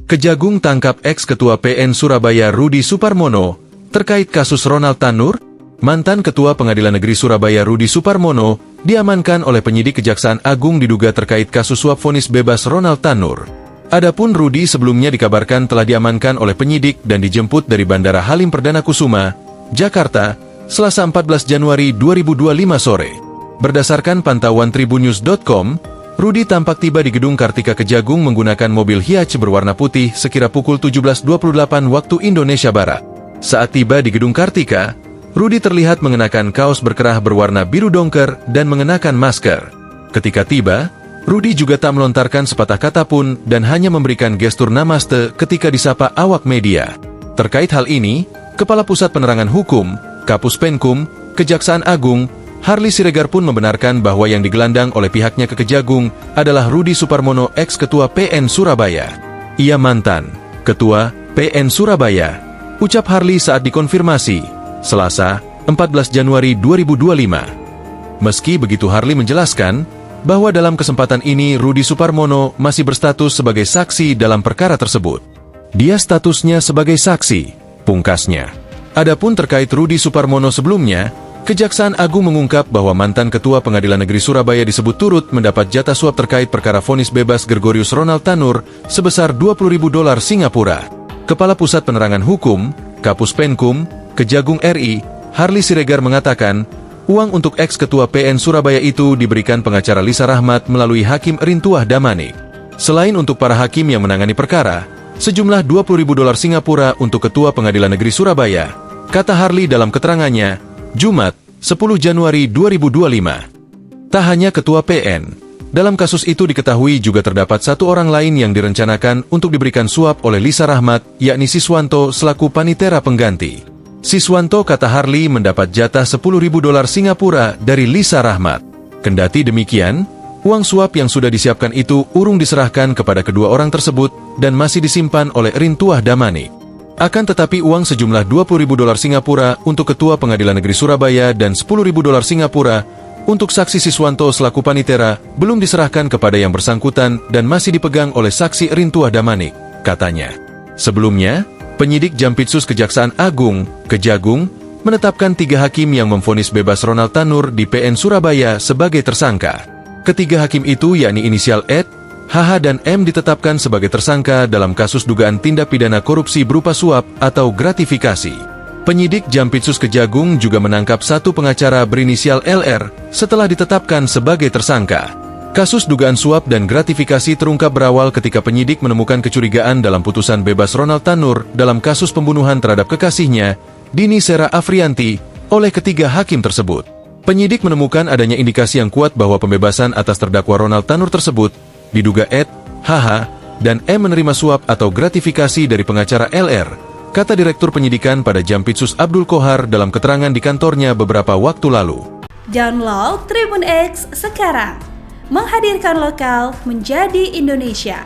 Kejagung tangkap ex-ketua PN Surabaya Rudi Suparmono terkait kasus Ronald Tanur. Mantan Ketua Pengadilan Negeri Surabaya Rudi Suparmono diamankan oleh penyidik Kejaksaan Agung diduga terkait kasus suap vonis bebas Ronald Tanur. Adapun Rudi sebelumnya dikabarkan telah diamankan oleh penyidik dan dijemput dari Bandara Halim Perdana Kusuma, Jakarta, Selasa 14 Januari 2025 sore. Berdasarkan pantauan tribunnews.com, Rudi tampak tiba di gedung Kartika Kejagung menggunakan mobil Hiace berwarna putih sekira pukul 17.28 waktu Indonesia Barat. Saat tiba di gedung Kartika, Rudi terlihat mengenakan kaos berkerah berwarna biru dongker dan mengenakan masker. Ketika tiba, Rudi juga tak melontarkan sepatah kata pun dan hanya memberikan gestur namaste ketika disapa awak media. Terkait hal ini, Kepala Pusat Penerangan Hukum, Kapus Penkum, Kejaksaan Agung, Harli Siregar pun membenarkan bahwa yang digelandang oleh pihaknya ke Kejagung adalah Rudi Suparmono ex-ketua PN Surabaya. Ia mantan Ketua PN Surabaya, ucap Harli saat dikonfirmasi, Selasa, 14 Januari 2025. Meski begitu Harli menjelaskan bahwa dalam kesempatan ini Rudi Suparmono masih berstatus sebagai saksi dalam perkara tersebut. Dia statusnya sebagai saksi, pungkasnya. Adapun terkait Rudi Suparmono sebelumnya, Kejaksaan Agung mengungkap bahwa mantan Ketua Pengadilan Negeri Surabaya disebut turut mendapat jatah suap terkait perkara vonis bebas Gregorius Ronald Tanur sebesar $20.000 Singapura. Kepala Pusat Penerangan Hukum, Kapus Penkum, Kejagung RI, Harli Siregar mengatakan, uang untuk ex-ketua PN Surabaya itu diberikan pengacara Lisa Rahmat melalui Hakim Rintuah Damanik. Selain untuk para hakim yang menangani perkara, sejumlah $20.000 Singapura untuk Ketua Pengadilan Negeri Surabaya, kata Harli dalam keterangannya, Jumat, 10 Januari 2025. Tak hanya Ketua PN, dalam kasus itu diketahui juga terdapat satu orang lain yang direncanakan untuk diberikan suap oleh Lisa Rahmat, yakni Siswanto selaku panitera pengganti. Siswanto, kata Harli, mendapat jatah $10.000 Singapura dari Lisa Rahmat. Kendati demikian, uang suap yang sudah disiapkan itu urung diserahkan kepada kedua orang tersebut dan masih disimpan oleh Rintuah Damanik. Akan tetapi uang sejumlah $20.000 Singapura untuk Ketua Pengadilan Negeri Surabaya dan $10.000 Singapura untuk saksi Siswanto selaku panitera belum diserahkan kepada yang bersangkutan dan masih dipegang oleh saksi Rintuah Damanik, katanya. Sebelumnya, penyidik Jampitsus Kejaksaan Agung, Kejagung, menetapkan 3 hakim yang memvonis bebas Ronald Tanur di PN Surabaya sebagai tersangka. Ketiga hakim itu yakni inisial Ed, HH dan M ditetapkan sebagai tersangka dalam kasus dugaan tindak pidana korupsi berupa suap atau gratifikasi. Penyidik Jampitsus Kejagung juga menangkap satu pengacara berinisial LR setelah ditetapkan sebagai tersangka. Kasus dugaan suap dan gratifikasi terungkap berawal ketika penyidik menemukan kecurigaan dalam putusan bebas Ronald Tanur dalam kasus pembunuhan terhadap kekasihnya, Dini Sera Afrianti, oleh ketiga hakim tersebut. Penyidik menemukan adanya indikasi yang kuat bahwa pembebasan atas terdakwa Ronald Tanur tersebut diduga Ed, HH, dan M menerima suap atau gratifikasi dari pengacara LR, kata Direktur Penyidikan pada Jampitsus Abdul Kohar dalam keterangan di kantornya beberapa waktu lalu. Download Tribun X sekarang, menghadirkan lokal menjadi Indonesia.